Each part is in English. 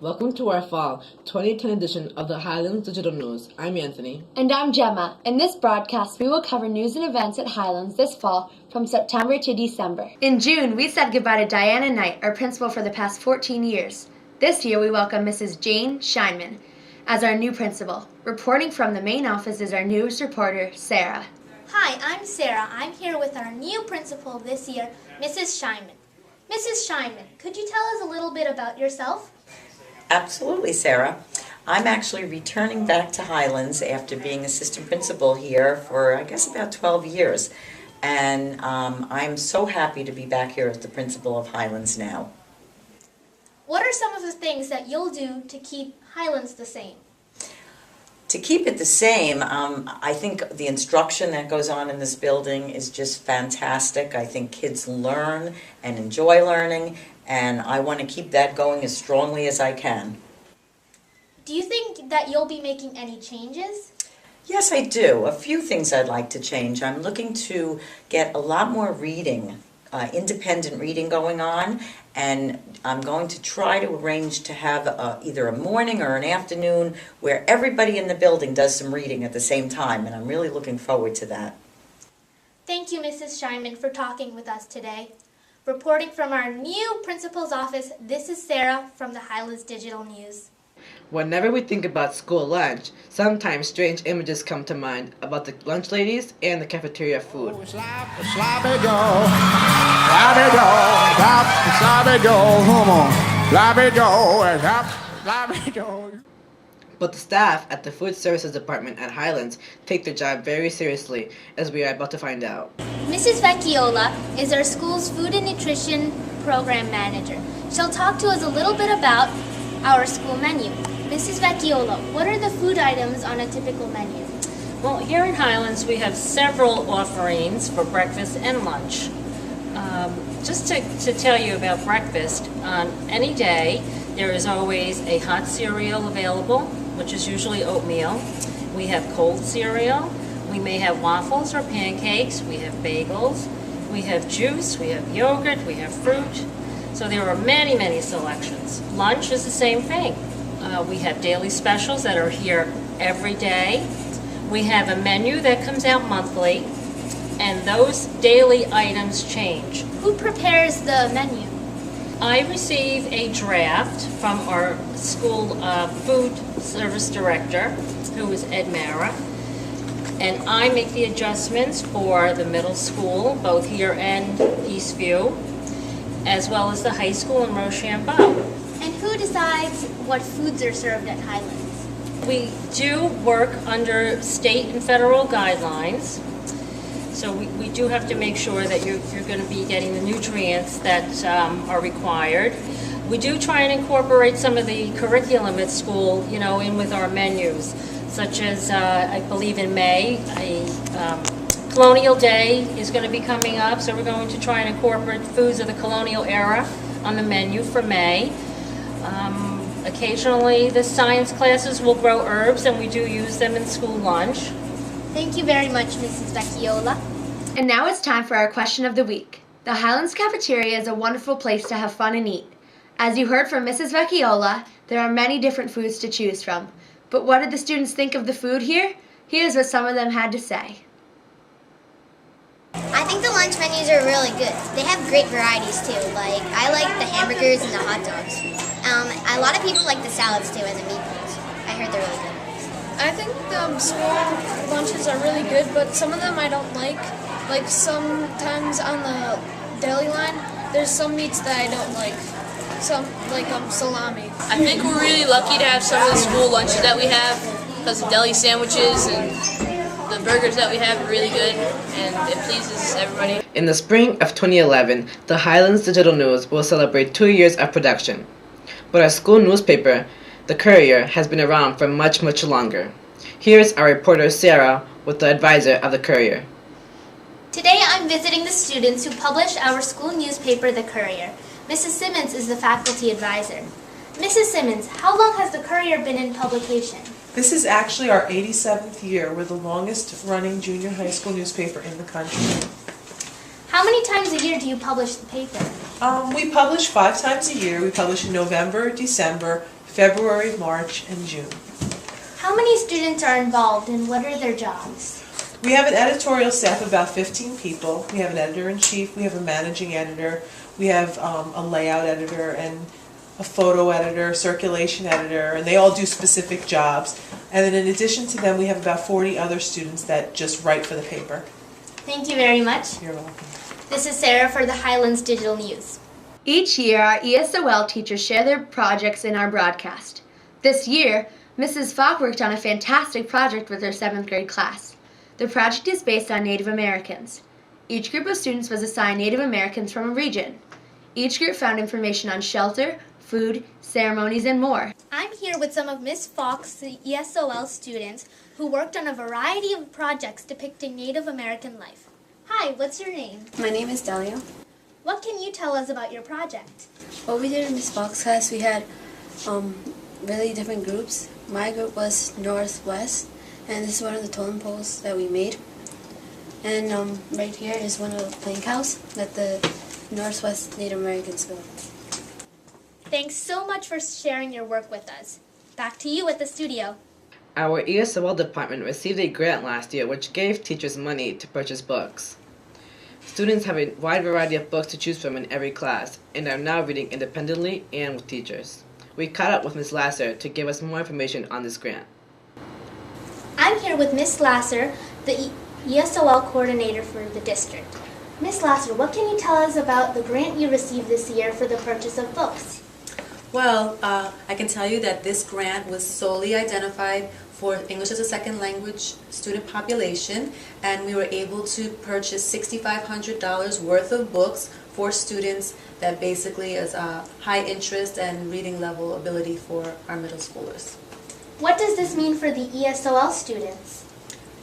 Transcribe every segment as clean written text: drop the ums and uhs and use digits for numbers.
Welcome to our fall 2010 edition of the Highlands Digital News. I'm Anthony. And I'm Gemma. In this broadcast, we will cover news and events at Highlands this fall from September to December. In June, we said goodbye to Diana Knight, our principal for the past 14 years. This year, we welcome Mrs. Jane Scheinman as our new principal. Reporting from the main office is our news reporter, Sarah. Hi, I'm Sarah. I'm here with our new principal this year, Mrs. Scheinman. Mrs. Scheinman, could you tell us a little bit about yourself? Absolutely, Sarah. I'm actually returning back to Highlands after being assistant principal here for, I guess, about 12 years. And I'm so happy to be back here as the principal of Highlands now. What are some of the things that you'll do to keep Highlands the same? To keep it the same, I think the instruction that goes on in this building is just fantastic. I think kids learn and enjoy learning, and I want to keep that going as strongly as I can. Do you think that you'll be making any changes? Yes, I do. A few things I'd like to change. I'm looking to get a lot more reading, independent reading going on, and I'm going to try to arrange to have either a morning or an afternoon where everybody in the building does some reading at the same time, and I'm really looking forward to that. Thank you, Mrs. Scheinman, for talking with us today. Reporting from our new principal's office, this is Sarah from the Highlands Digital News. Whenever we think about school lunch, sometimes strange images come to mind about the lunch ladies and the cafeteria food. Sloppy go, sloppy go, come on, sloppy go. But the staff at the Food Services Department at Highlands take their job very seriously, as we are about to find out. Mrs. Vecchiola is our school's food and nutrition program manager. She'll talk to us a little bit about our school menu. Mrs. Vecchiola, what are the food items on a typical menu? Well, here in Highlands we have several offerings for breakfast and lunch. Just to tell you about breakfast, on any day there is always a hot cereal available, which is usually oatmeal. We have cold cereal. We may have waffles or pancakes. We have bagels. We have juice. We have yogurt. We have fruit. So there are many, many selections. Lunch is the same thing. We have daily specials that are here every day. We have a menu that comes out monthly, and those daily items change. Who prepares the menu? I receive a draft from our school food service director, who is Ed Mara, and I make the adjustments for the middle school, both here and Eastview, as well as the high school in Rochambeau. And who decides what foods are served at Highlands? We do work under state and federal guidelines, so we do have to make sure that you're going to be getting the nutrients that are required. We do try and incorporate some of the curriculum at school, in with our menus, such as I believe in May, Colonial Day is going to be coming up, so we're going to try and incorporate foods of the colonial era on the menu for May. Occasionally the science classes will grow herbs, and we do use them in school lunch. Thank you very much, Mrs. Vecchiola. And now it's time for our question of the week. The Highlands Cafeteria is a wonderful place to have fun and eat. As you heard from Mrs. Vecchiola, there are many different foods to choose from. But what did the students think of the food here? Here's what some of them had to say. I think the lunch menus are really good. They have great varieties too. I like the hamburgers and the hot dogs. A lot of people like the salads too and the meatballs. I heard they're really good. I think the school lunches are really good, but some of them I don't like. Like sometimes on the deli line, there's some meats that I don't like. Some like salami. I think we're really lucky to have some of the school lunches that we have, because the deli sandwiches and the burgers that we have are really good, and it pleases everybody. In the spring of 2011, the Highlands Digital News will celebrate 2 years of production. But our school newspaper, The Courier, has been around for much, much longer. Here's our reporter Sarah with the advisor of The Courier. Today I'm visiting the students who publish our school newspaper, The Courier. Mrs. Simmons is the faculty advisor. Mrs. Simmons, how long has The Courier been in publication? This is actually our 87th year. We're the longest running junior high school newspaper in the country. How How many times a year do you publish the paper? We publish 5 times a year. We publish in November, December, February, March, and June. How many students are involved and what are their jobs? We have an editorial staff of about 15 people. We have an editor-in-chief, we have a managing editor, we have a layout editor and a photo editor, circulation editor, and they all do specific jobs. And then in addition to them, we have about 40 other students that just write for the paper. Thank you very much. You're welcome. This is Sarah for the Highlands Digital News. Each year, our ESOL teachers share their projects in our broadcast. This year, Mrs. Falk worked on a fantastic project with her 7th grade class. The project is based on Native Americans. Each group of students was assigned Native Americans from a region. Each group found information on shelter, food, ceremonies, and more. I'm here with some of Miss Falk's ESOL students who worked on a variety of projects depicting Native American life. Hi, what's your name? My name is Delia. What can you tell us about your project? What we did in Miss Fox class, we had really different groups. My group was Northwest, and this is one of the totem poles that we made. And right here is one of the plank house that the Northwest Native Americans built. Thanks so much for sharing your work with us. Back to you at the studio. Our ESOL department received a grant last year which gave teachers money to purchase books. Students have a wide variety of books to choose from in every class and are now reading independently and with teachers. We caught up with Ms. Lasser to give us more information on this grant. I'm here with Miss Lasser, the ESOL coordinator for the district. Miss Lasser, what can you tell us about the grant you received this year for the purchase of books? Well, I can tell you that this grant was solely identified for English as a second language student population, and we were able to purchase $6,500 worth of books for students that basically is a high interest and reading level ability for our middle schoolers. What does this mean for the ESOL students?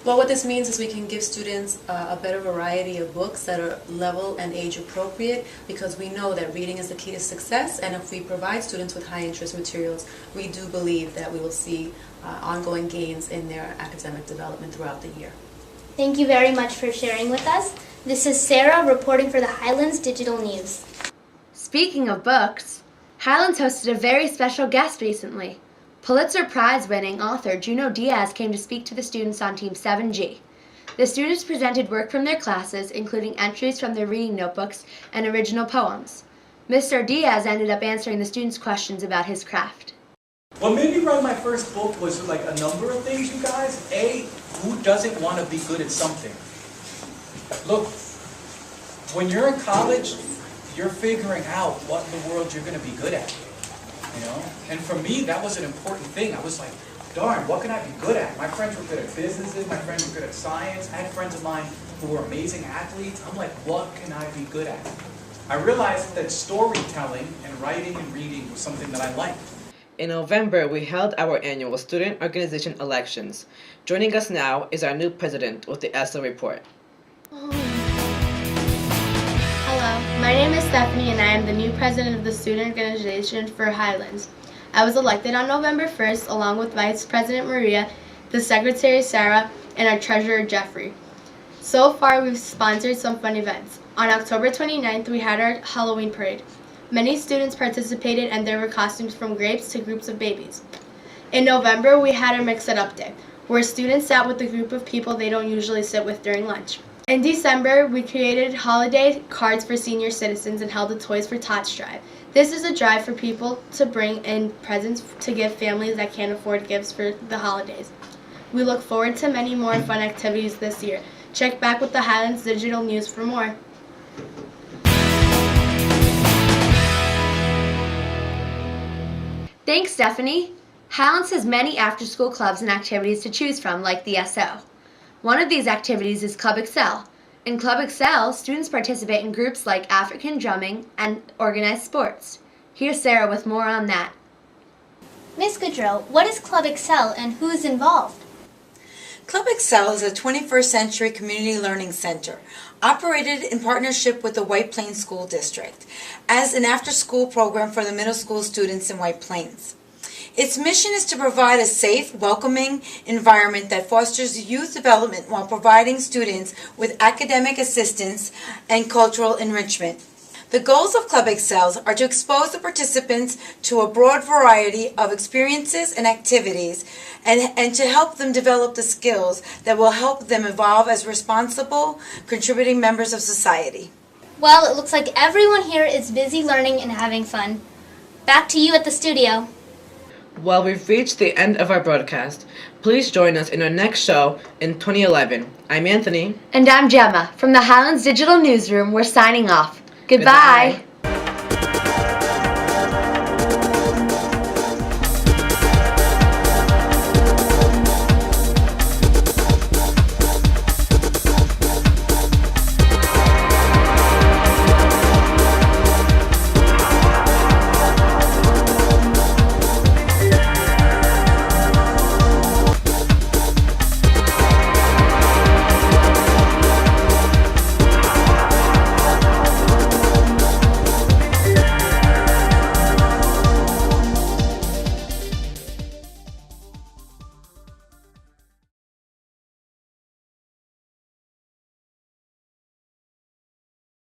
Well, what this means is we can give students a better variety of books that are level and age appropriate, because we know that reading is the key to success, and if we provide students with high interest materials, we do believe that we will see ongoing gains in their academic development throughout the year. Thank you very much for sharing with us. This is Sarah reporting for the Highlands Digital News. Speaking of books, Highlands hosted a very special guest recently. Pulitzer Prize-winning author Junot Diaz came to speak to the students on Team 7G. The students presented work from their classes, including entries from their reading notebooks and original poems. Mr. Diaz ended up answering the students' questions about his craft. What made me write my first book was like a number of things, you guys. A, who doesn't want to be good at something? Look, when you're in college, you're figuring out what in the world you're going to be good at. You know? And for me, that was an important thing. I was like, darn, what can I be good at? My friends were good at businesses, my friends were good at science. I had friends of mine who were amazing athletes. I'm like, what can I be good at? I realized that storytelling and writing and reading was something that I liked. In November, we held our annual student organization elections. Joining us now is our new president with the ESO report. Hello, my name is Stephanie and I am the new president of the student organization for Highlands. I was elected on November 1st along with Vice President Maria, the Secretary Sarah, and our Treasurer Jeffrey. So far, we've sponsored some fun events. On October 29th, we had our Halloween parade. Many students participated and there were costumes from grapes to groups of babies. In November, we had our Mix It Up Day, where students sat with a group of people they don't usually sit with during lunch. In December, we created holiday cards for senior citizens and held a Toys for Tots drive. This is a drive for people to bring in presents to give families that can't afford gifts for the holidays. We look forward to many more fun activities this year. Check back with the Highlands Digital News for more. Thanks, Stephanie. Highlands has many after-school clubs and activities to choose from, like the SO. One of these activities is Club Excel. In Club Excel, students participate in groups like African drumming and organized sports. Here's Sarah with more on that. Miss Goodrow, what is Club Excel and who is involved? Club Excel is a 21st century community learning center operated in partnership with the White Plains School District as an after-school program for the middle school students in White Plains. Its mission is to provide a safe, welcoming environment that fosters youth development while providing students with academic assistance and cultural enrichment. The goals of Club Excels are to expose the participants to a broad variety of experiences and activities and to help them develop the skills that will help them evolve as responsible, contributing members of society. Well, it looks like everyone here is busy learning and having fun. Back to you at the studio. Well, we've reached the end of our broadcast. Please join us in our next show in 2011. I'm Anthony. And I'm Gemma. From the Highlands Digital Newsroom, we're signing off. Goodbye.